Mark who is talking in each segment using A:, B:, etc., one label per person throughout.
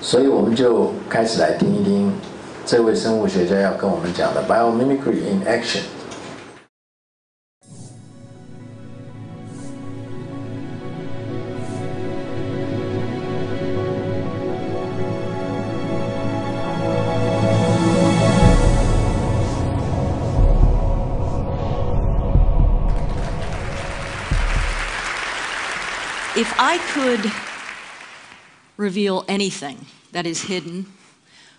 A: 所以我们就开始来听一听这位生物学家要跟我们讲的 Biomimicry in Action。If
B: I could reveal anything that is hidden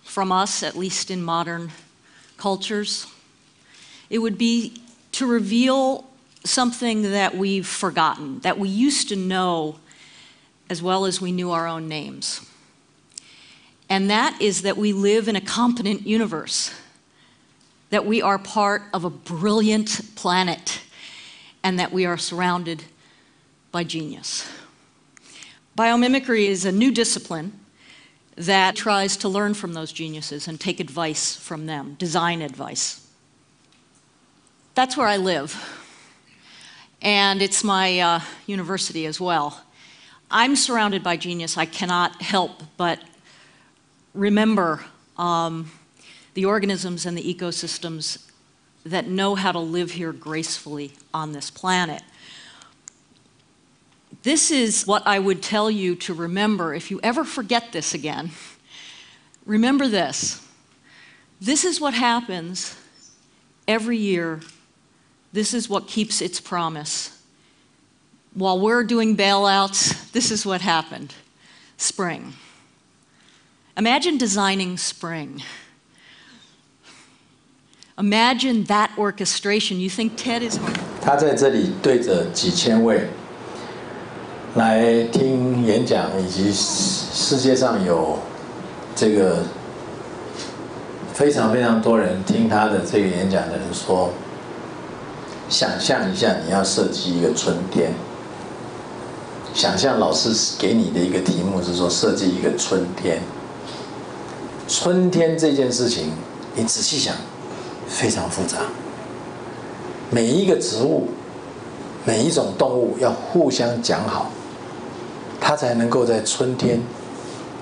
B: from us, at least in modern cultures, it would be to reveal something that we've forgotten, that we used to know as well as we knew our own names. And that is that we live in a competent universe, that we are part of a brilliant planet, and that we are surrounded by genius. Biomimicry is a new discipline that tries to learn from those geniuses and take advice from them, design advice. That's where I live, and it's my university as well. I'm surrounded by genius. I cannot help but remember the organisms and the ecosystems that know how to live here gracefully on this planet. This is what I would tell you to remember if you ever forget this again. Remember this. This is what happens every year. This is what keeps its promise. While we're doing bailouts, this is what happened. Spring. Imagine designing spring. Imagine that orchestration. You think TED is hard?
A: 他在这里对着几千位来听演讲，以及世界上有这个非常非常多人听他的这个演讲的人说，想象一下你要设计一个春天，想象老师给你的一个题目是说设计一个春天。春天这件事情，你仔细想，非常复杂。每一个植物，每一种动物要互相讲好，它才能够在春天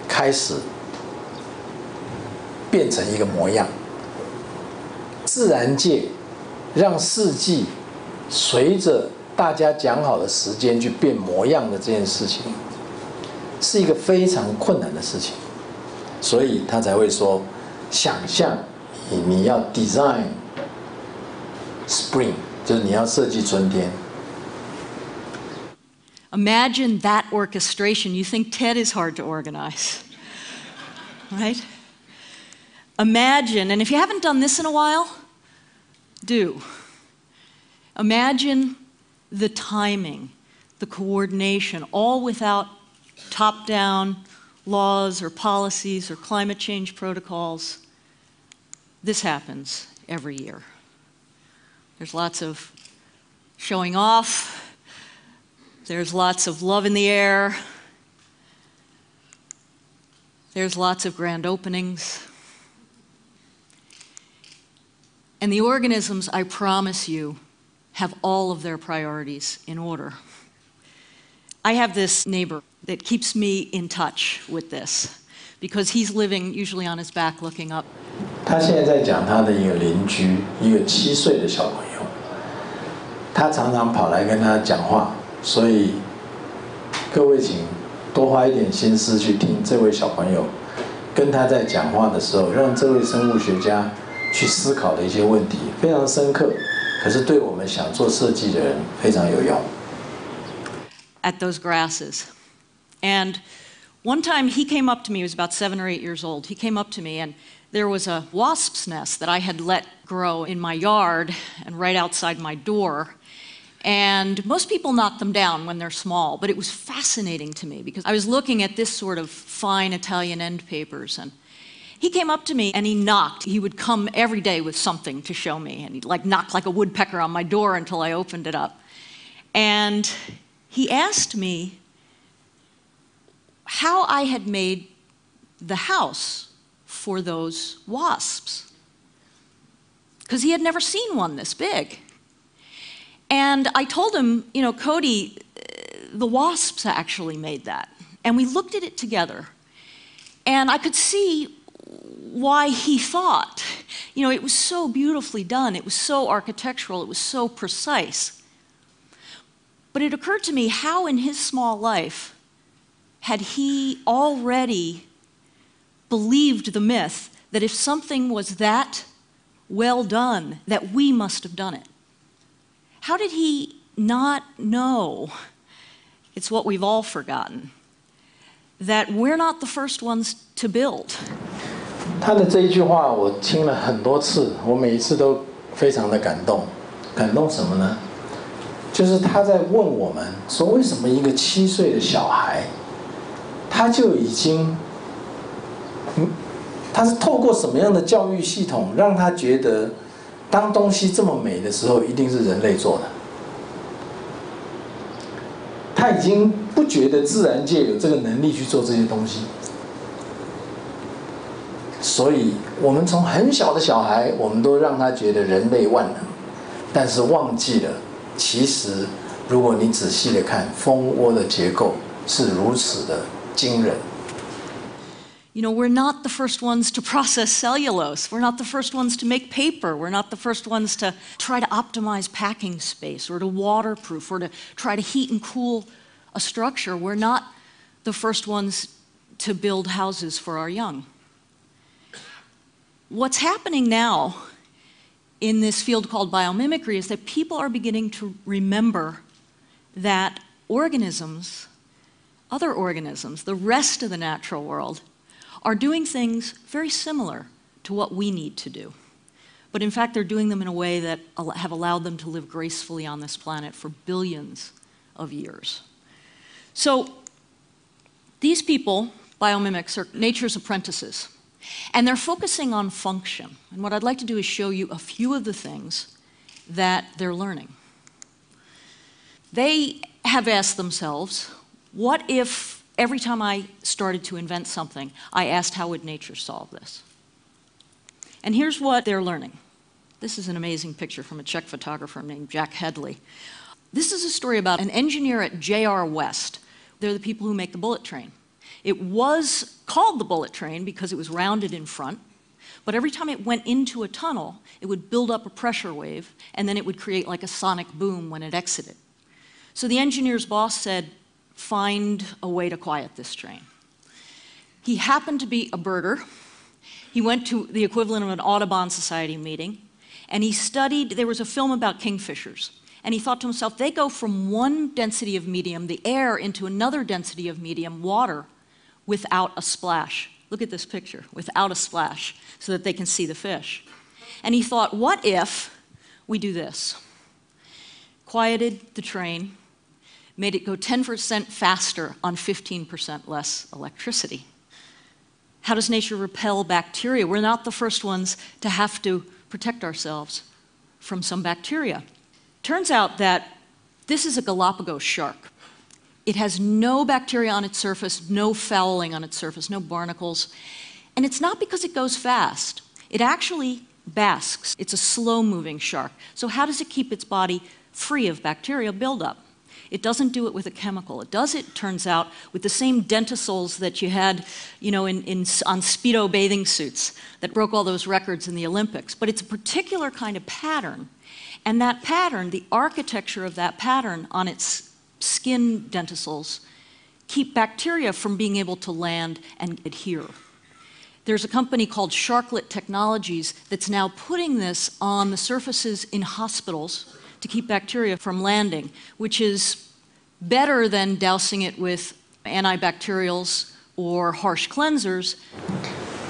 A: 开始变成一个模样。自然界让四季随着大家讲好的时间去变模样的这件事情，是一个非常困难的事情，所以他才会说，想象你要 design spring， 就是你要设计春天。
B: Imagine that orchestration. You think TED is hard to organize, right? Imagine, and if you haven't done this in a while, do. Imagine the timing, the coordination, all without top-down laws or policies or climate change protocols. This happens every year. There's lots of showing off. There's lots of love in the air. There's lots of grand openings. And the organisms, I promise you, have all of their priorities in order. I have this neighbor that keeps me in touch with this because he's living usually on his back looking up.
A: 他现在在讲他的一个邻居，一个7岁的小朋友，他常常跑来跟他讲话。所以，各位请多花一点心思去听这位小朋友跟他在讲话的时候，让这位生物学家去思考的一些问题，非常深刻，可是对我们想做设计的人非常有用。
B: At those grasses, and one time he came up to me. He was about 7 or 8 years old. He came up to me, and there was a wasp's nest that I had let grow in my yard and right outside my door. And most people knock them down when they're small, but it was fascinating to me because I was looking at this sort of fine Italian end papers, and he came up to me and he knocked. He would come every day with something to show me, and he'd knock like a woodpecker on my door until I opened it up. And he asked me how I had made the house for those wasps, because he had never seen one this big. And I told him, you know, Cody, the wasps actually made that. And we looked at it together. And I could see why he thought, you know, it was so beautifully done, it was so architectural, it was so precise. But it occurred to me, how in his small life had he already believed the myth that if something was that well done, that we must have done it? How did he not know, it's what we've all forgotten, that we're not the first ones to build?
A: 他的这一句话我听了很多次，我每一次都非常的感动。感动什么呢？就是他在问我们说，为什么一个7岁的小孩，他就已经，他是透过什么样的教育系统，让他觉得，当东西这么美的时候，一定是人类做的。他已经不觉得自然界有这个能力去做这些东西。所以我们从很小的小孩，我们都让他觉得人类万能，但是忘记了，其实如果你仔细的看，蜂窝的结构是如此的惊人。
B: You know, we're not the first ones to process cellulose. We're not the first ones to make paper. We're not the first ones to try to optimize packing space or to waterproof or to try to heat and cool a structure. We're not the first ones to build houses for our young. What's happening now in this field called biomimicry is that people are beginning to remember that organisms, other organisms, the rest of the natural world, are doing things very similar to what we need to do. But in fact, they're doing them in a way that have allowed them to live gracefully on this planet for billions of years. So these people, biomimics, are nature's apprentices. And they're focusing on function. And what I'd like to do is show you a few of the things that they're learning. They have asked themselves, what if every time I started to invent something, I asked how would nature solve this? And here's what they're learning. This is an amazing picture from a Czech photographer named Jack Headley. This is a story about an engineer at J.R. West. They're the people who make the bullet train. It was called the bullet train because it was rounded in front, but every time it went into a tunnel, it would build up a pressure wave, and then it would create like a sonic boom when it exited. So the engineer's boss said, find a way to quiet this train. He happened to be a birder. He went to the equivalent of an Audubon Society meeting, and he studied, there was a film about kingfishers. And he thought to himself, they go from one density of medium, the air, into another density of medium, water, without a splash. Look at this picture, without a splash, so that they can see the fish. And he thought, what if we do this? Quieted the train, made it go 10% faster on 15% less electricity. How does nature repel bacteria? We're not the first ones to have to protect ourselves from some bacteria. Turns out that this is a Galapagos shark. It has no bacteria on its surface, no fouling on its surface, no barnacles. And it's not because it goes fast. It actually basks. It's a slow-moving shark. So how does it keep its body free of bacterial buildup? It doesn't do it with a chemical. It does it, turns out, with the same dentisols that you had, you know, on Speedo bathing suits that broke all those records in the Olympics. But it's a particular kind of pattern. And that pattern, the architecture of that pattern on its skin dentisols, keep bacteria from being able to land and adhere. There's a company called Sharklet Technologies that's now putting this on the surfaces in hospitals to keep bacteria from landing, which is better than dousing it with antibacterials or harsh cleansers.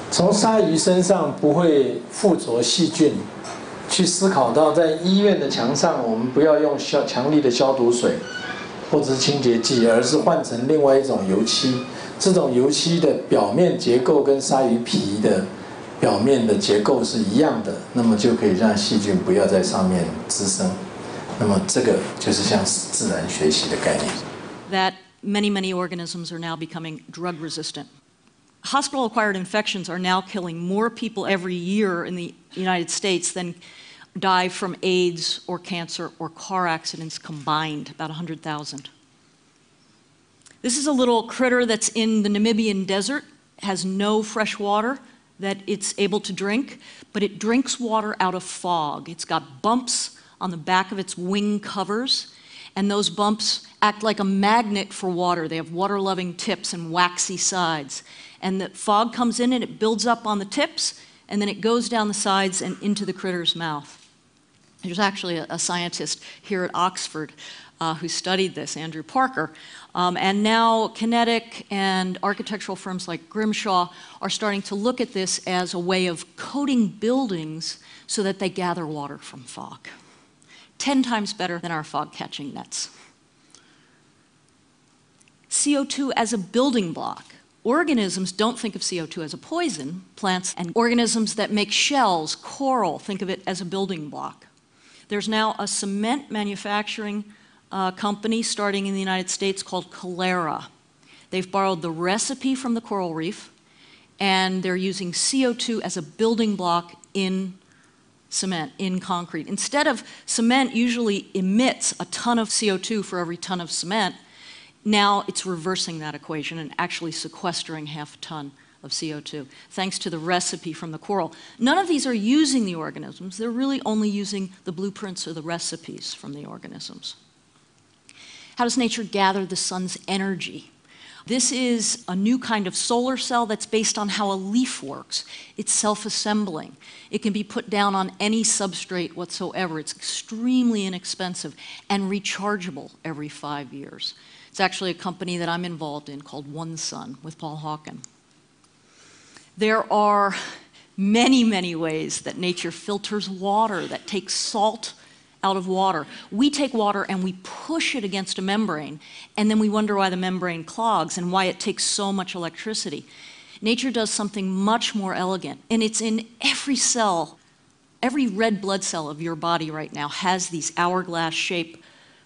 A: 从鲨鱼身上不会附着细菌，去思考到在医院的墙上，我们不要用强力的消毒水或者是清洁剂，而是换成另外一种油漆。这种油漆的表面结构跟鲨鱼皮的表面的结构是一样的，那么就可以让细菌不要在上面滋生。那么这个就是像自然学习的概念。
B: That many organisms are now becoming drug resistant. Hospital-acquired infections are now killing more people every year in the United States than die from AIDS or cancer or car accidents combined, about 100,000. This is a little critter that's in the Namibian desert, has no fresh water that it's able to drink, but it drinks water out of fog. It's got bumps on the back of its wing covers, and those bumps act like a magnet for water. They have water-loving tips and waxy sides. And the fog comes in and it builds up on the tips, and then it goes down the sides and into the critter's mouth. There's actually a scientist here at Oxford who studied this, Andrew Parker. And now kinetic and architectural firms like Grimshaw are starting to look at this as a way of coating buildings so that they gather water from fog. 10 times better than our fog-catching nets. CO2 as a building block. Organisms don't think of CO2 as a poison. Plants and organisms that make shells, coral, think of it as a building block. There's now a cement manufacturing company starting in the United States called Calera. They've borrowed the recipe from the coral reef, and they're using CO2 as a building block in cement, in concrete. Instead of cement usually emits a ton of CO2 for every ton of cement, now it's reversing that equation and actually sequestering half a ton of CO2, thanks to the recipe from the coral. None of these are using the organisms. They're really only using the blueprints or the recipes from the organisms. How does nature gather the sun's energy? This is a new kind of solar cell that's based on how a leaf works. It's self-assembling. It can be put down on any substrate whatsoever. It's extremely inexpensive and rechargeable every 5 years. It's actually a company that I'm involved in called One Sun with Paul Hawken. There are many, many ways that nature filters water, that takes salt out of water. We take water and we push it against a membrane, and then we wonder why the membrane clogs and why it takes so much electricity. Nature does something much more elegant, and it's in every cell. Every red blood cell of your body right now has these hourglass-shaped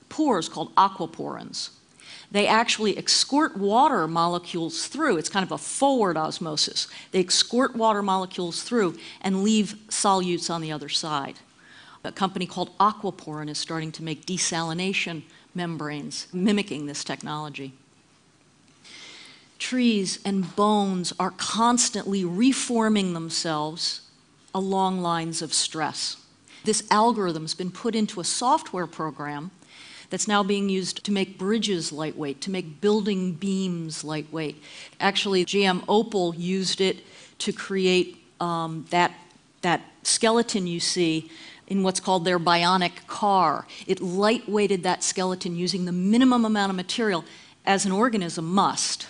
B: pores called aquaporins. They actually escort water molecules through. It's kind of a forward osmosis. They escort water molecules through and leave solutes on the other side. A company called Aquaporin is starting to make desalination membranes, mimicking this technology. Trees and bones are constantly reforming themselves along lines of stress. This algorithm's been put into a software program that's now being used to make bridges lightweight, to make building beams lightweight. Actually, GM Opel used it to create that skeleton you see in what's called their bionic car. It lightweighted that skeleton using the minimum amount of material as an organism must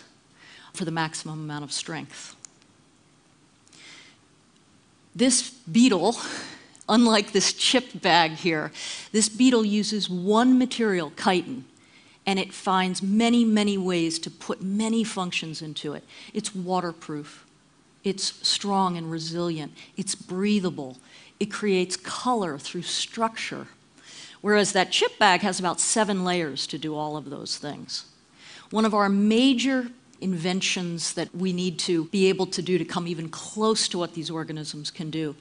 B: for the maximum amount of strength. This beetle, unlike this chip bag here, this beetle uses one material, chitin, and it finds many, many ways to put many functions into it. It's waterproof. It's strong and resilient. It's breathable. It creates color through structure. Whereas that chip bag has about 7 layers to do all of those things. One of our major inventions that we need to be able to do to come even close to what these organisms can do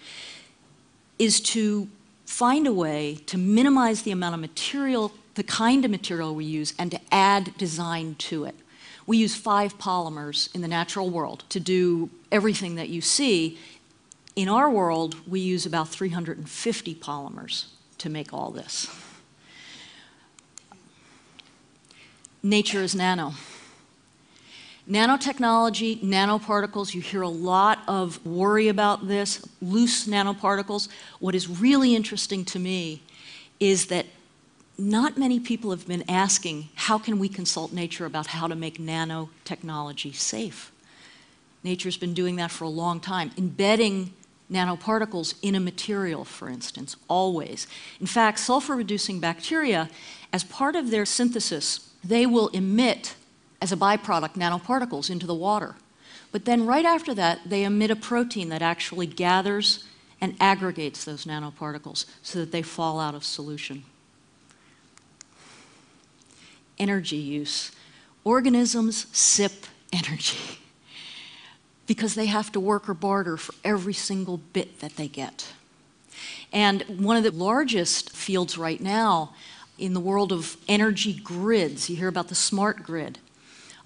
B: is to find a way to minimize the amount of material, the kind of material we use, and to add design to it. We use 5 polymers in the natural world to do everything that you see. In our world, we use about 350 polymers to make all this. Nature is nano. Nanotechnology, nanoparticles, you hear a lot of worry about this, loose nanoparticles. What is really interesting to me is that not many people have been asking, how can we consult nature about how to make nanotechnology safe? Nature's been doing that for a long time, embedding nanoparticles in a material, for instance, always. In fact, sulfur-reducing bacteria, as part of their synthesis, they will emit, as a byproduct, nanoparticles into the water. But then right after that, they emit a protein that actually gathers and aggregates those nanoparticles so that they fall out of solution. Energy use. Organisms sip energy because they have to work or barter for every single bit that they get. And one of the largest fields right now in the world of energy grids, you hear about the smart grid.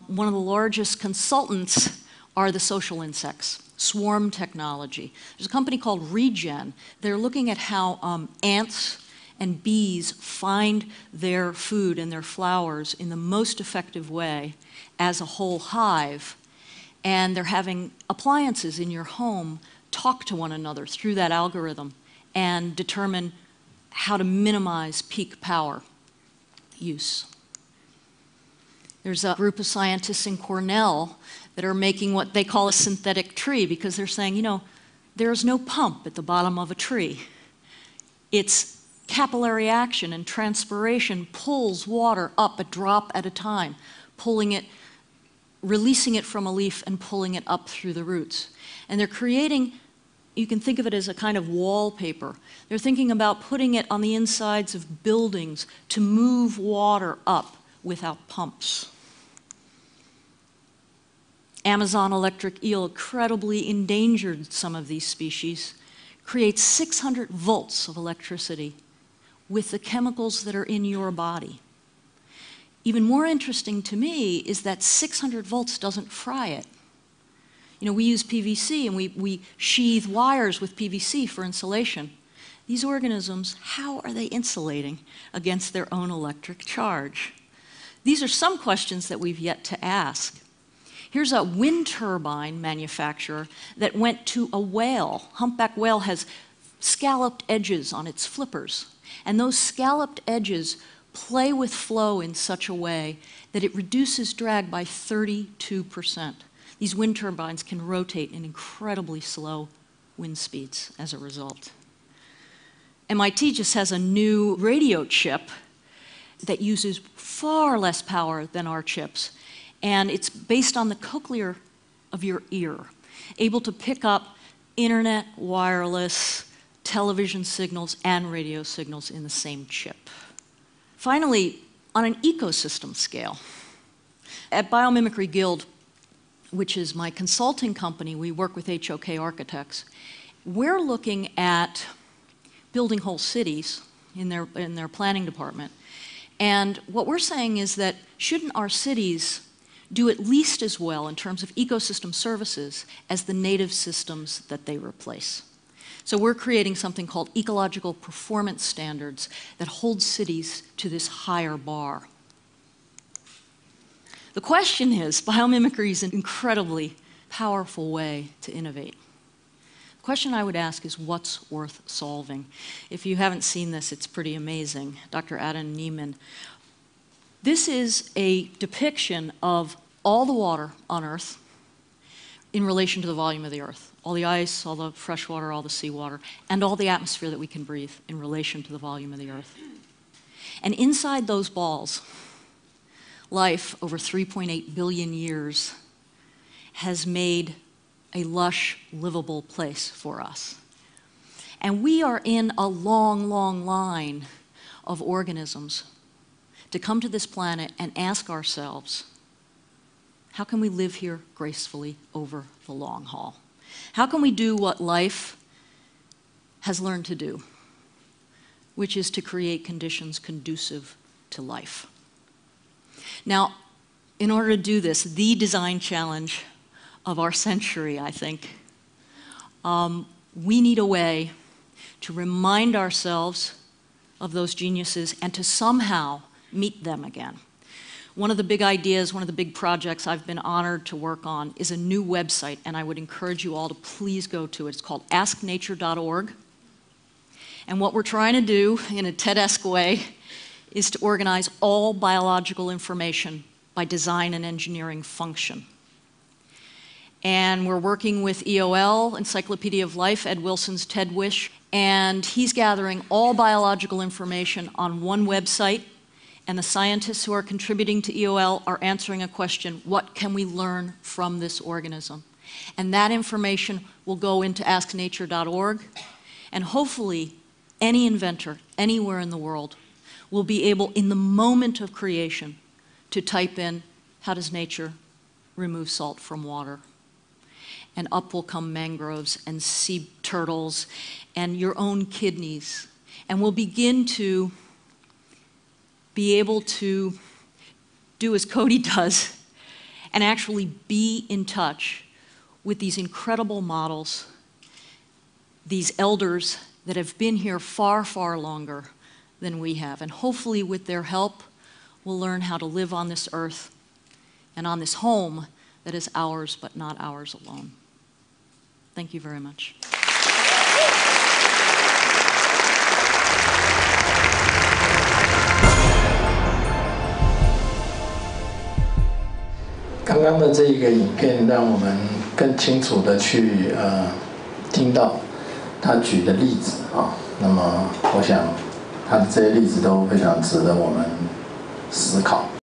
B: One of the largest consultants are the social insects, swarm technology. There's a company called Regen. They're looking at how ants and bees find their food and their flowers in the most effective way as a whole hive. And they're having appliances in your home talk to one another through that algorithm and determine how to minimize peak power use. There's a group of scientists in Cornell that are making what they call a synthetic tree, because they're saying, you know, there's no pump at the bottom of a tree. It's capillary action and transpiration pulls water up a drop at a time, pulling it, releasing it from a leaf and pulling it up through the roots. And they're creating, you can think of it as a kind of wallpaper. They're thinking about putting it on the insides of buildings to move water up without pumps. Amazon electric eel, incredibly endangered some of these species, creates 600 volts of electricity with the chemicals that are in your body. Even more interesting to me is that 600 volts doesn't fry it. You know, we use PVC and we sheathe wires with PVC for insulation. These organisms, how are they insulating against their own electric charge? These are some questions that we've yet to ask. Here's a wind turbine manufacturer that went to a whale. Humpback whale has scalloped edges on its flippers, and those scalloped edges play with flow in such a way that it reduces drag by 32%. These wind turbines can rotate in incredibly slow wind speeds as a result. MIT just has a new radio chip that uses far less power than our chips, and it's based on the cochlear of your ear, able to pick up internet, wireless, television signals, and radio signals in the same chip. Finally, on an ecosystem scale, at Biomimicry Guild, which is my consulting company, we work with HOK architects, we're looking at building whole cities in their planning department. And what we're saying is that shouldn't our cities do at least as well in terms of ecosystem services as the native systems that they replace? So we're creating something called ecological performance standards that hold cities to this higher bar. The question is, biomimicry is an incredibly powerful way to innovate. The question I would ask is, what's worth solving? If you haven't seen this, it's pretty amazing. Dr. Adam Neiman. This is a depiction of all the water on Earth in relation to the volume of the Earth. All the ice, all the fresh water, all the seawater, and all the atmosphere that we can breathe in relation to the volume of the Earth. And inside those balls, life over 3.8 billion years has made a lush, livable place for us. And we are in a long, long line of organisms to come to this planet and ask ourselves, how can we live here gracefully over the long haul? How can we do what life has learned to do, which is to create conditions conducive to life? Now, in order to do this, the design challenge of our century, I think, we need a way to remind ourselves of those geniuses and to somehow meet them again. One of the big ideas, one of the big projects I've been honored to work on is a new website, and I would encourage you all to please go to it. It's called asknature.org. And what we're trying to do in a TED-esque way is to organize all biological information by design and engineering function. And we're working with EOL, Encyclopedia of Life, Ed Wilson's TED Wish, and he's gathering all biological information on one website, and the scientists who are contributing to EOL are answering a question, what can we learn from this organism? And that information will go into asknature.org, and hopefully any inventor anywhere in the world will be able, in the moment of creation, to type in, how does nature remove salt from water? And up will come mangroves and sea turtles and your own kidneys. And we'll begin to be able to do as Cody does and actually be in touch with these incredible models, these elders that have been here far, far longer than we have. And hopefully with their help, we'll learn how to live on this earth and on this home that is ours, but not ours alone. Thank you very much.
A: 刚刚的这一个影片，让我们更清楚的去听到他举的例子啊。那么，我想他的这些例子都非常值得我们思考。